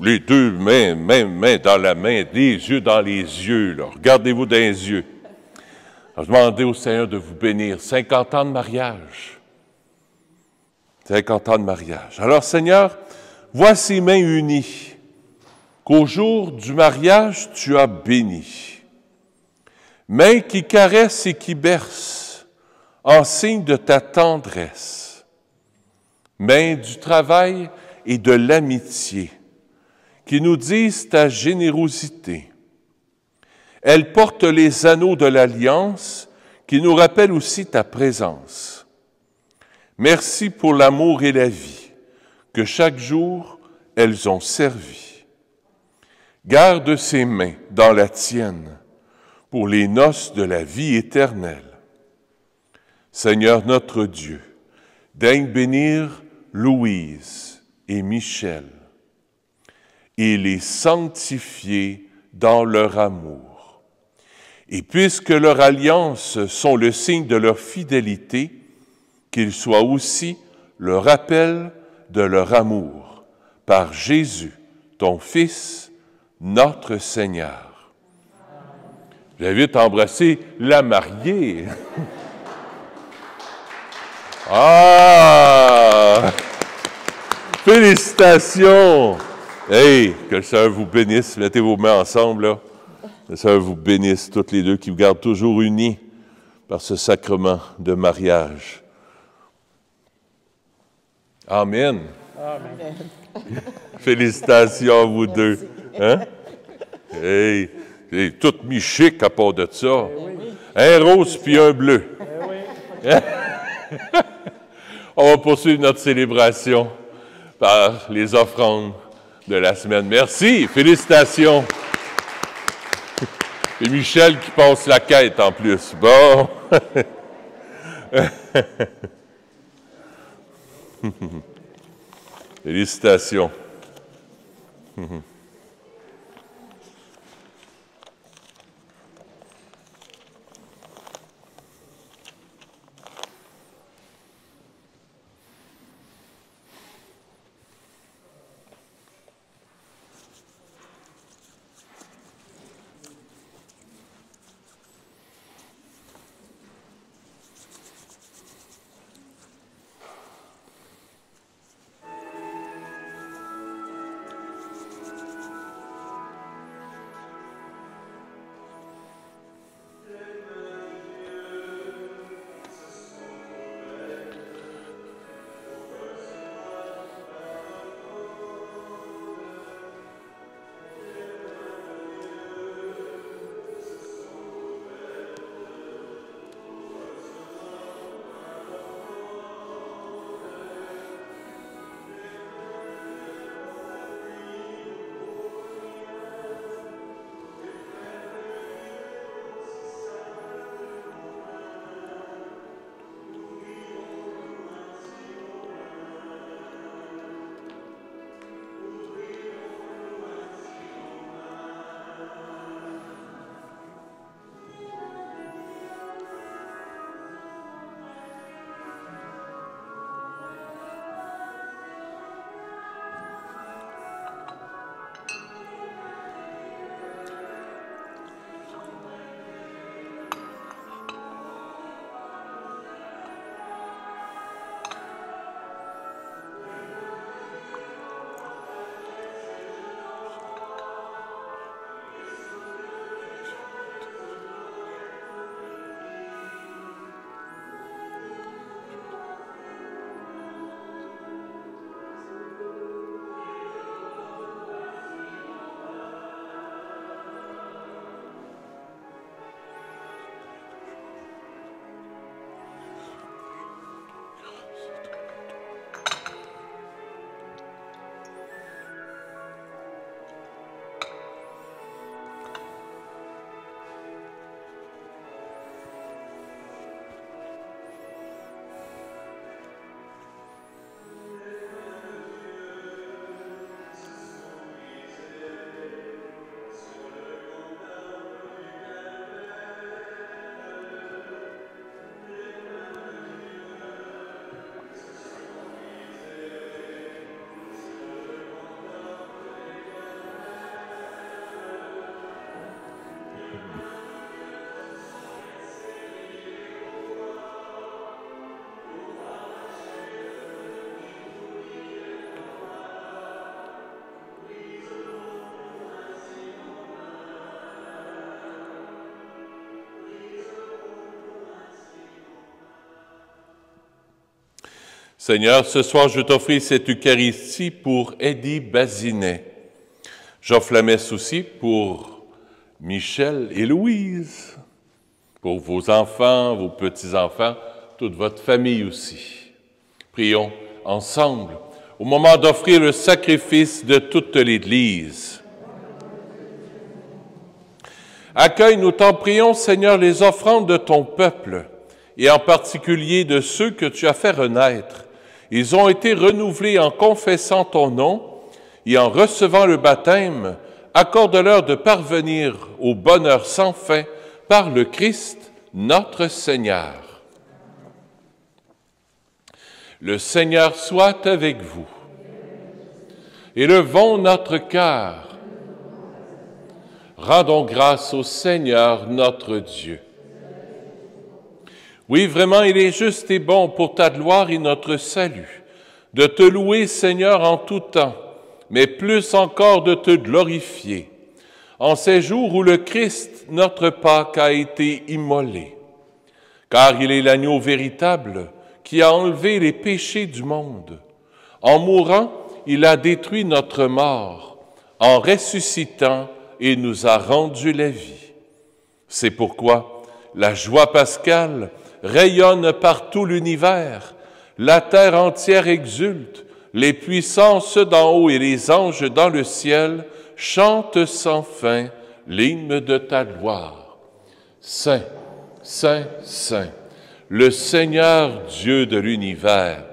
Les deux mains dans la main, les yeux dans les yeux, là. Regardez-vous dans les yeux. Alors, demandez au Seigneur de vous bénir. 50 ans de mariage. 50 ans de mariage. Alors, Seigneur, vois ces mains unies qu'au jour du mariage, tu as bénies. Mains qui caressent et qui bercent en signe de ta tendresse. Mains du travail et de l'amitié qui nous disent ta générosité. Elles portent les anneaux de l'alliance qui nous rappellent aussi ta présence. Merci pour l'amour et la vie que chaque jour elles ont servi. Garde ces mains dans la tienne pour les noces de la vie éternelle. Seigneur notre Dieu, daigne bénir Louise et Michel et les sanctifier dans leur amour. Et puisque leur alliance sont le signe de leur fidélité, qu'ils soient aussi le rappel de leur amour par Jésus, ton Fils, notre Seigneur. J'invite à embrasser la mariée. Ah! Félicitations! Hey, que le Seigneur vous bénisse. Mettez vos mains ensemble, là. Que le Seigneur vous bénisse, toutes les deux, qui vous gardent toujours unis par ce sacrement de mariage. Amen. Amen. Félicitations à vous deux. Hein? Hey, toutes mis chic à part de ça. Un rose puis un bleu. On va poursuivre notre célébration par les offrandes de la semaine. Merci, félicitations. Et Michel qui passe la quête en plus. Bon. Félicitations. Seigneur, ce soir, je t'offre cette Eucharistie pour Eddie Bazinet. J'offre la messe aussi pour Michel et Louise, pour vos enfants, vos petits-enfants, toute votre famille aussi. Prions ensemble au moment d'offrir le sacrifice de toute l'Église. Accueille, nous t'en prions, Seigneur, les offrandes de ton peuple, et en particulier de ceux que tu as fait renaître. Ils ont été renouvelés en confessant ton nom et en recevant le baptême. Accorde-leur de parvenir au bonheur sans fin par le Christ, notre Seigneur. Le Seigneur soit avec vous. Élevons notre cœur. Rendons grâce au Seigneur notre Dieu. Oui, vraiment, il est juste et bon pour ta gloire et notre salut, de te louer, Seigneur, en tout temps, mais plus encore de te glorifier, en ces jours où le Christ, notre Pâque, a été immolé. car il est l'agneau véritable qui a enlevé les péchés du monde. En mourant, il a détruit notre mort. En ressuscitant, il nous a rendu la vie. C'est pourquoi la joie pascale rayonne par tout l'univers. La terre entière exulte. Les puissances d'en haut et les anges dans le ciel chantent sans fin l'hymne de ta gloire. Saint, Saint, Saint, le Seigneur Dieu de l'univers,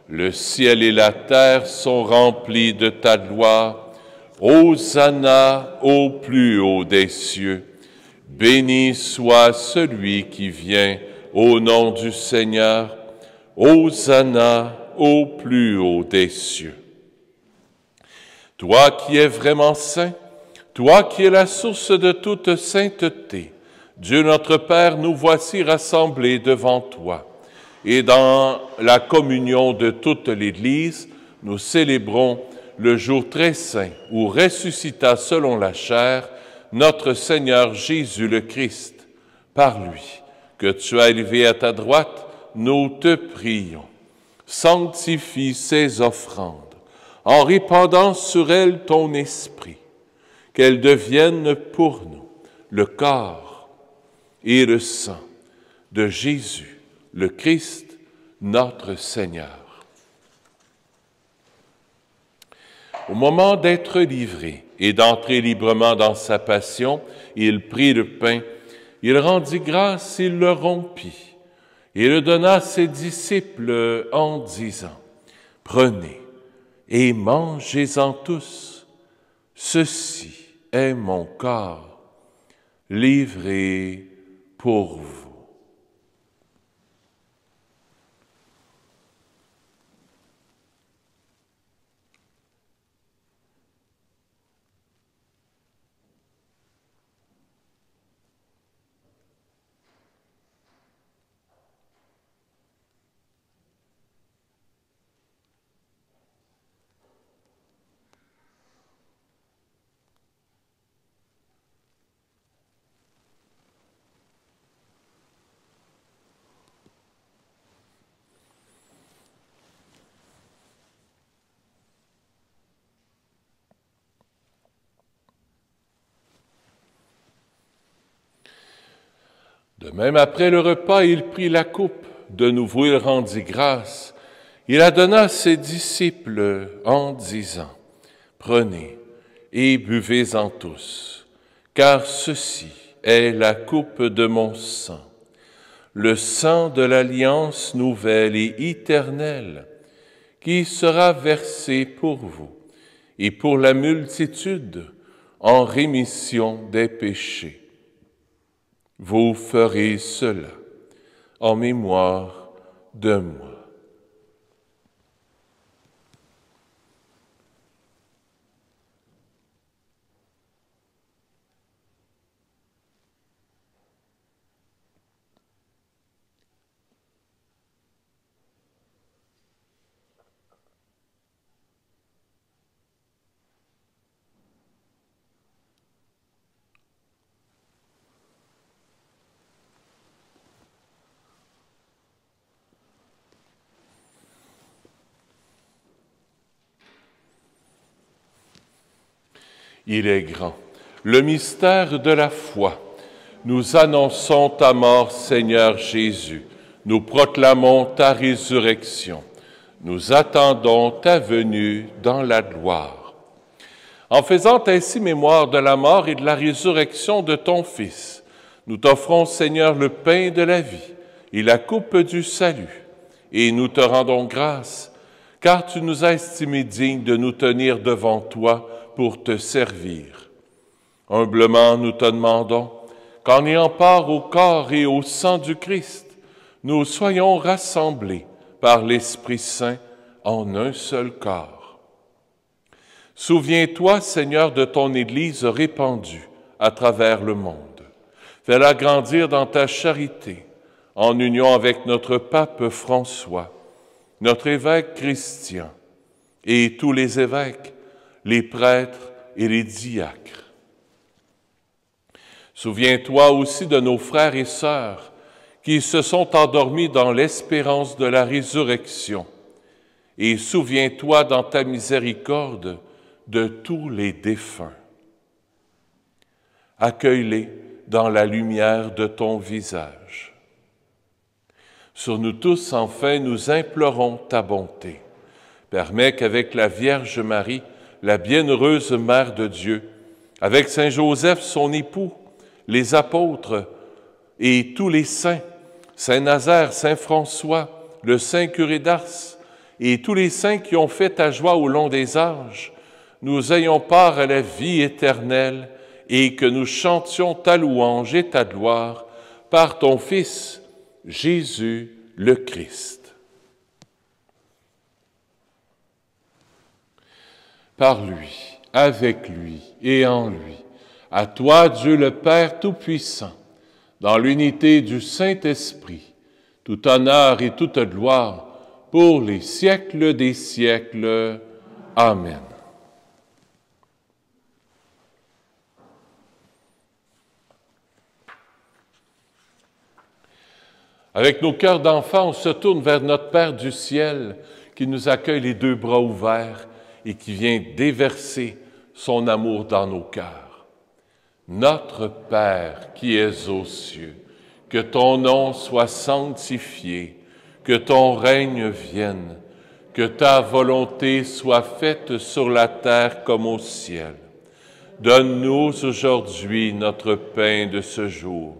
le ciel et la terre sont remplis de ta gloire. Hosanna au plus haut des cieux. Béni soit celui qui vient au nom du Seigneur. Hosanna au plus haut des cieux. Toi qui es vraiment saint, toi qui es la source de toute sainteté, Dieu notre Père, nous voici rassemblés devant toi. Et dans la communion de toute l'Église, nous célébrons le jour très saint où ressuscita selon la chair notre Seigneur Jésus le Christ. Par lui, que tu as élevé à ta droite, nous te prions. Sanctifie ces offrandes en répandant sur elles ton esprit, qu'elles deviennent pour nous le corps et le sang de Jésus, le Christ, notre Seigneur. Au moment d'être livré et d'entrer librement dans sa passion, il prit le pain, il rendit grâce, il le rompit, et le donna à ses disciples en disant, « Prenez et mangez-en tous, ceci est mon corps, livré pour vous. » De même, après le repas, il prit la coupe. De nouveau, il rendit grâce. Il la donna à ses disciples en disant, « Prenez et buvez-en tous, car ceci est la coupe de mon sang, le sang de l'alliance nouvelle et éternelle, qui sera versé pour vous et pour la multitude en rémission des péchés. Vous ferez cela en mémoire de moi. » Il est grand, le mystère de la foi. Nous annonçons ta mort, Seigneur Jésus. Nous proclamons ta résurrection. Nous attendons ta venue dans la gloire. En faisant ainsi mémoire de la mort et de la résurrection de ton Fils, nous t'offrons, Seigneur, le pain de la vie et la coupe du salut, et nous te rendons grâce, car tu nous as estimés dignes de nous tenir devant toi pour te servir. Humblement, nous te demandons qu'en ayant part au corps et au sang du Christ, nous soyons rassemblés par l'Esprit Saint en un seul corps. Souviens-toi, Seigneur, de ton Église répandue à travers le monde. Fais-la grandir dans ta charité, en union avec notre pape François, notre évêque Christian et tous les évêques, les prêtres et les diacres. Souviens-toi aussi de nos frères et sœurs qui se sont endormis dans l'espérance de la résurrection. Et souviens-toi dans ta miséricorde de tous les défunts. Accueille-les dans la lumière de ton visage. Sur nous tous, enfin, nous implorons ta bonté. Permets qu'avec la Vierge Marie, la bienheureuse Mère de Dieu, avec Saint Joseph, son époux, les apôtres et tous les saints, Saint Nazaire, Saint François, le Saint Curé d'Ars et tous les saints qui ont fait ta joie au long des âges, nous ayons part à la vie éternelle et que nous chantions ta louange et ta gloire par ton Fils, Jésus le Christ. Par lui, avec lui et en lui, à toi, Dieu le Père Tout-Puissant, dans l'unité du Saint-Esprit, tout honneur et toute gloire pour les siècles des siècles. Amen. Avec nos cœurs d'enfants, on se tourne vers notre Père du ciel qui nous accueille les deux bras ouverts et qui vient déverser son amour dans nos cœurs. Notre Père qui es aux cieux, que ton nom soit sanctifié, que ton règne vienne, que ta volonté soit faite sur la terre comme au ciel. Donne-nous aujourd'hui notre pain de ce jour.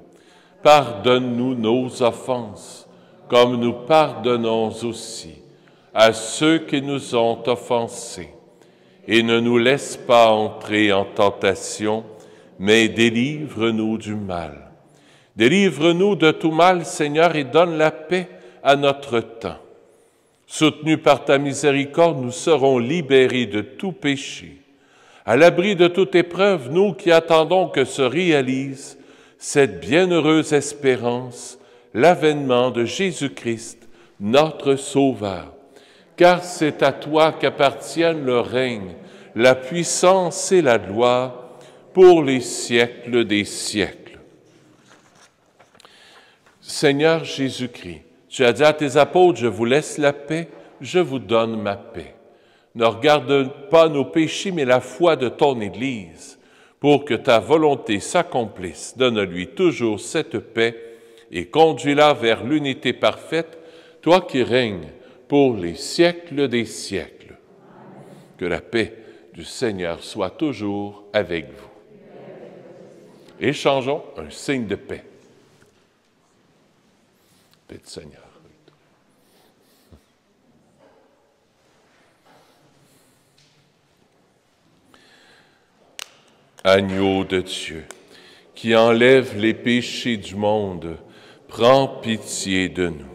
Pardonne-nous nos offenses, comme nous pardonnons aussi à ceux qui nous ont offensés. Et ne nous laisse pas entrer en tentation, mais délivre-nous du mal. Délivre-nous de tout mal, Seigneur, et donne la paix à notre temps. Soutenus par ta miséricorde, nous serons libérés de tout péché. À l'abri de toute épreuve, nous qui attendons que se réalise cette bienheureuse espérance, l'avènement de Jésus-Christ, notre Sauveur. Car c'est à toi qu'appartiennent le règne, la puissance et la gloire pour les siècles des siècles. Seigneur Jésus-Christ, tu as dit à tes apôtres, je vous laisse la paix, je vous donne ma paix. Ne regarde pas nos péchés, mais la foi de ton Église, pour que ta volonté s'accomplisse. Donne-lui toujours cette paix et conduis-la vers l'unité parfaite, toi qui règnes pour les siècles des siècles. Que la paix du Seigneur soit toujours avec vous. Échangeons un signe de paix. Paix du Seigneur. Agneau de Dieu, qui enlève les péchés du monde, prends pitié de nous.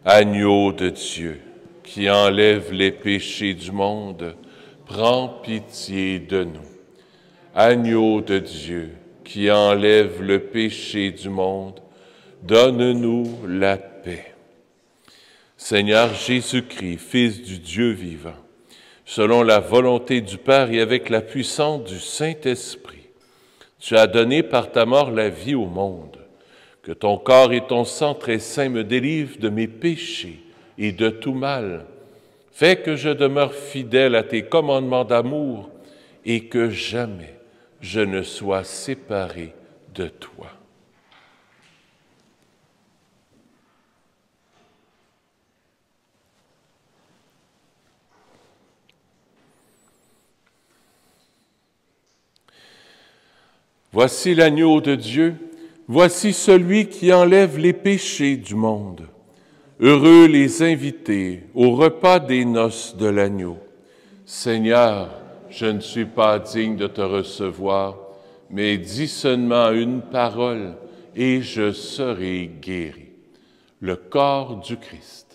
Agneau de Dieu, qui enlève les péchés du monde, prends pitié de nous. Agneau de Dieu, qui enlève le péché du monde, donne-nous la paix. Seigneur Jésus-Christ, Fils du Dieu vivant, selon la volonté du Père et avec la puissance du Saint-Esprit, tu as donné par ta mort la vie au monde. Que ton corps et ton sang très saint me délivrent de mes péchés et de tout mal. Fais que je demeure fidèle à tes commandements d'amour et que jamais je ne sois séparé de toi. Voici l'agneau de Dieu, voici celui qui enlève les péchés du monde. Heureux les invités au repas des noces de l'agneau. Seigneur, je ne suis pas digne de te recevoir, mais dis seulement une parole et je serai guéri. Le corps du Christ.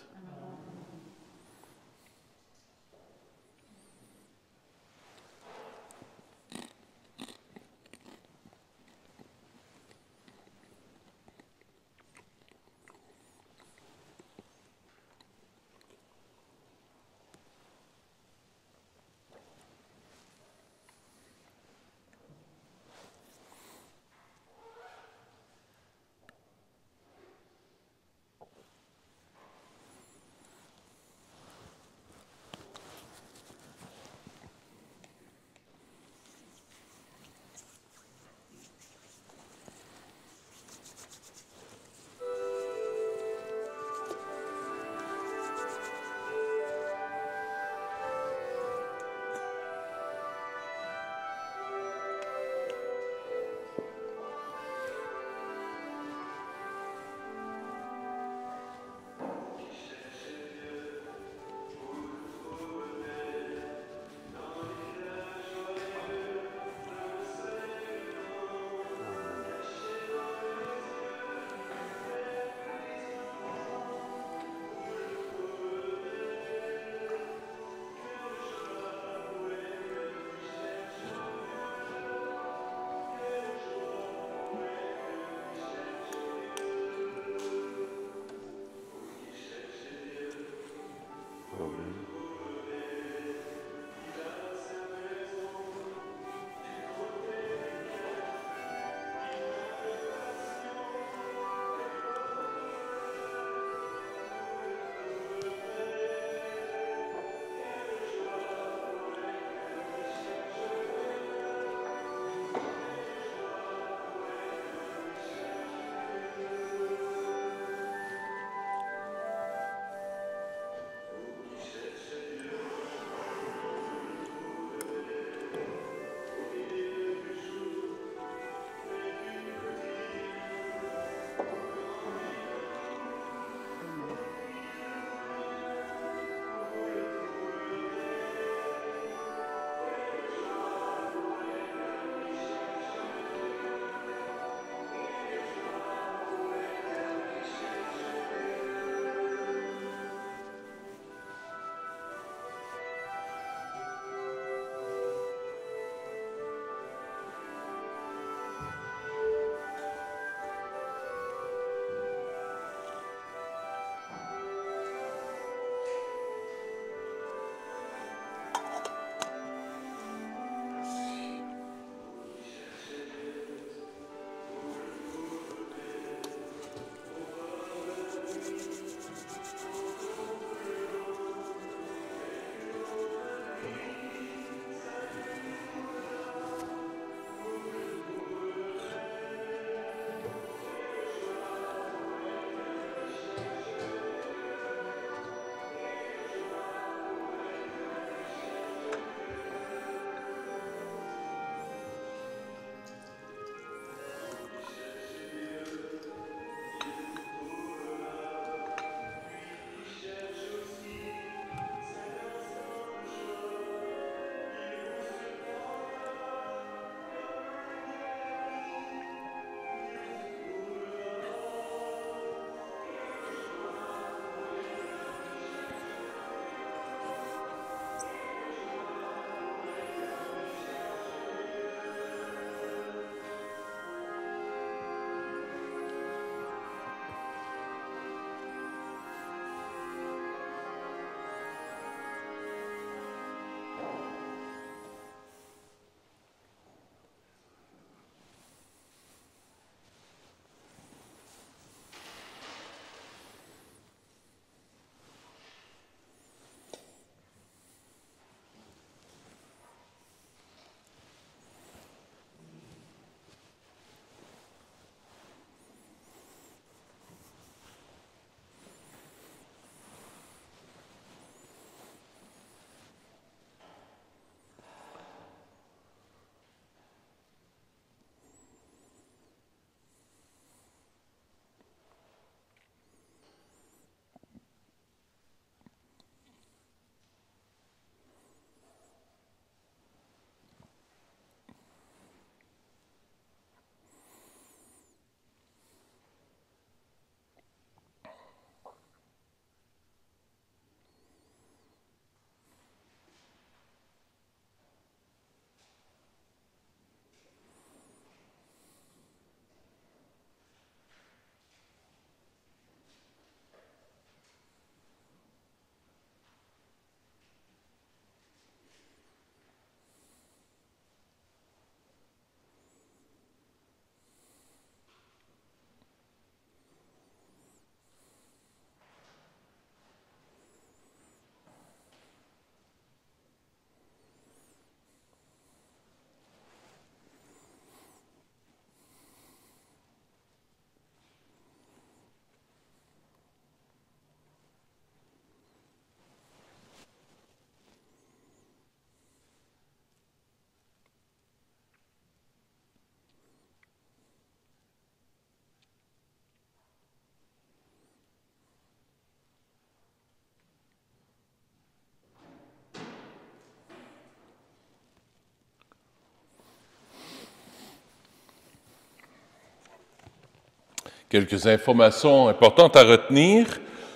Quelques informations importantes à retenir.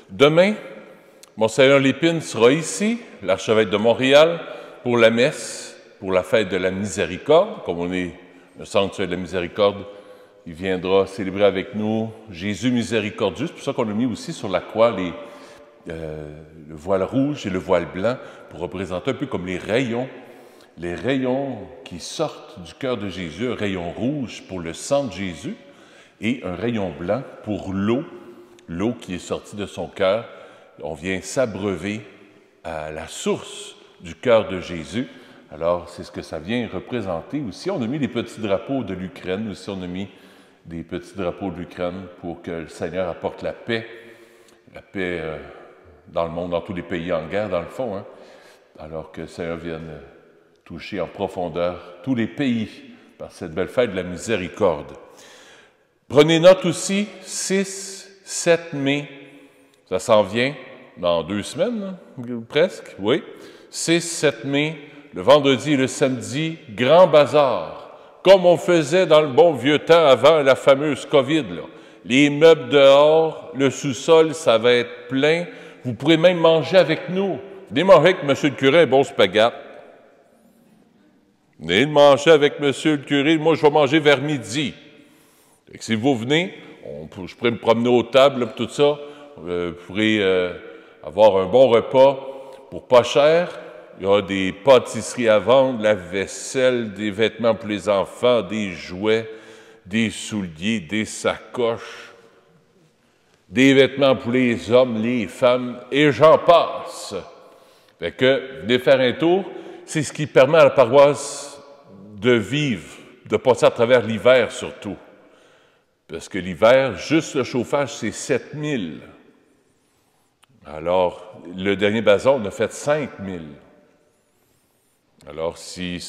Demain, Monseigneur Lépine sera ici, l'archevêque de Montréal, pour la messe, pour la fête de la Miséricorde. Comme on est le sanctuaire de la Miséricorde, il viendra célébrer avec nous Jésus miséricordieux. C'est pour ça qu'on a mis aussi sur la croix le voile rouge et le voile blanc pour représenter un peu comme les rayons qui sortent du cœur de Jésus, un rayon rouge pour le sang de Jésus et un rayon blanc pour l'eau qui est sortie de son cœur. On vient s'abreuver à la source du cœur de Jésus. Alors, c'est ce que ça vient représenter aussi. On a mis les petits drapeaux de l'Ukraine, aussi on a mis des petits drapeaux de l'Ukraine pour que le Seigneur apporte la paix dans le monde, dans tous les pays en guerre, dans le fond, hein, alors que le Seigneur vienne toucher en profondeur tous les pays par cette belle fête de la miséricorde. Prenez note aussi, 6, 7 mai, ça s'en vient dans 2 semaines, hein, presque, oui. 6, 7 mai, le vendredi et le samedi, grand bazar, comme on faisait dans le bon vieux temps avant la fameuse COVID, là. Les meubles dehors, le sous-sol, ça va être plein. Vous pourrez même manger avec nous. Venez manger avec M. le curé un bon spaghetti. Venez manger avec M. le curé. Moi, je vais manger vers midi. Et si vous venez, je pourrais me promener aux tables, tout ça. Vous pourrez avoir un bon repas pour pas cher. Il y a des pâtisseries à vendre, la vaisselle, des vêtements pour les enfants, des jouets, des souliers, des sacoches, des vêtements pour les hommes, les femmes, et j'en passe. Fait que, venez faire un tour, c'est ce qui permet à la paroisse de vivre, de passer à travers l'hiver surtout. Parce que l'hiver, juste le chauffage, c'est 7 000. Alors, le dernier bazar, on a fait 5 000. Alors, si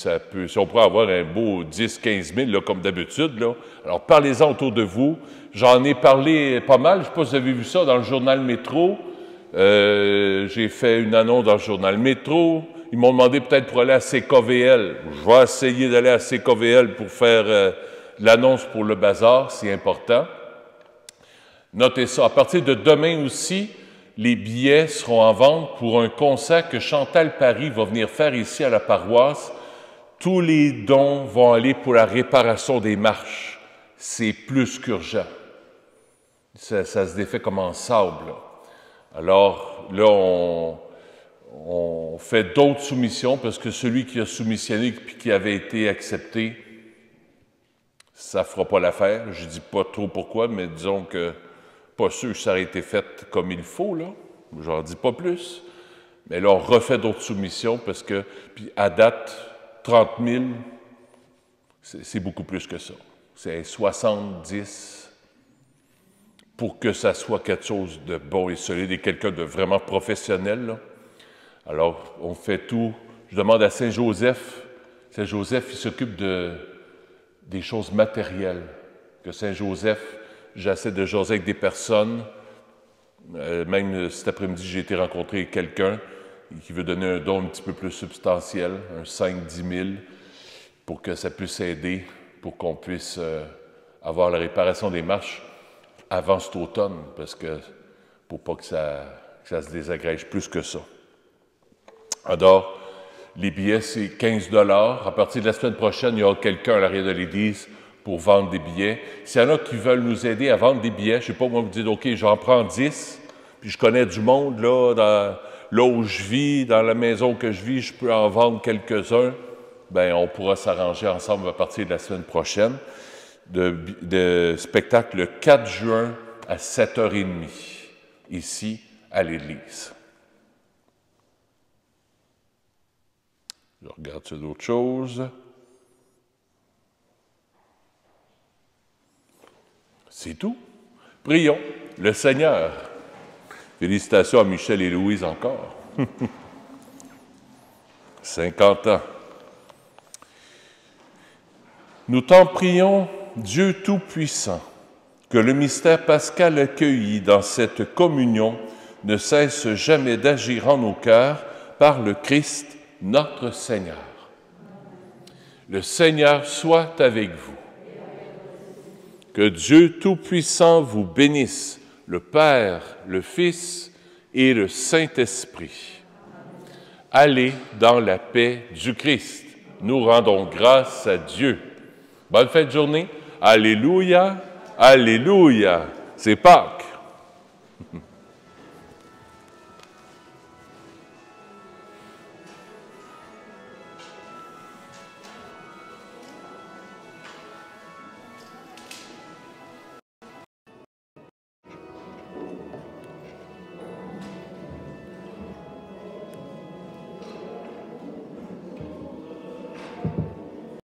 on pourrait avoir un beau 10-15 000, là, comme d'habitude, là, alors parlez-en autour de vous. J'en ai parlé pas mal, je ne sais pas si vous avez vu ça dans le journal Métro. J'ai fait une annonce dans le journal Métro. Ils m'ont demandé peut-être pour aller à CKVL. Je vais essayer d'aller à CKVL pour faire l'annonce pour le bazar, c'est important. Notez ça. À partir de demain aussi, les billets seront en vente pour un concert que Chantal Paris va venir faire ici à la paroisse. Tous les dons vont aller pour la réparation des marches. C'est plus qu'urgent. Ça se défait comme en sable, là. Alors, là, on fait d'autres soumissions parce que celui qui a soumissionné puis qui avait été accepté, ça ne fera pas l'affaire. Je ne dis pas trop pourquoi, mais disons que pas sûr que ça aurait été fait comme il faut, là. Je n'en dis pas plus. Mais là, on refait d'autres soumissions parce que, puis à date, 30 000, c'est beaucoup plus que ça. C'est 70 pour que ça soit quelque chose de bon et solide et quelqu'un de vraiment professionnel, là. Alors, on fait tout. Je demande à Saint-Joseph. Saint-Joseph, il s'occupe des choses matérielles. Que Saint-Joseph, j'essaie de jaser avec des personnes. Même cet après-midi, j'ai été rencontrer quelqu'un qui veut donner un don un petit peu plus substantiel, un 5-10 000, pour que ça puisse aider, pour qu'on puisse avoir la réparation des marches avant cet automne, parce que pour pas que ça se désagrège plus que ça. Alors, les billets, c'est 15 $. À partir de la semaine prochaine, il y aura quelqu'un à l'arrière de l'église pour vendre des billets. S'il y en a qui veulent nous aider à vendre des billets, je ne sais pas, moi, vous dites, OK, j'en prends 10, puis je connais du monde, là où je vis, dans la maison que je vis, je peux en vendre quelques-uns. Bien, on pourra s'arranger ensemble à partir de la semaine prochaine. De spectacle le 4 juin à 7h30, ici, à l'église. Je regarde sur d'autres choses. C'est tout. Prions le Seigneur. Félicitations à Michel et Louise encore. 50 ans. Nous t'en prions, Dieu Tout-Puissant, que le mystère pascal accueilli dans cette communion ne cesse jamais d'agir en nos cœurs par le Christ, notre Seigneur. Le Seigneur soit avec vous. Que Dieu Tout-Puissant vous bénisse, le Père, le Fils et le Saint-Esprit. Allez dans la paix du Christ. Nous rendons grâce à Dieu. Bonne fin de journée. Alléluia, alléluia. C'est Pâques.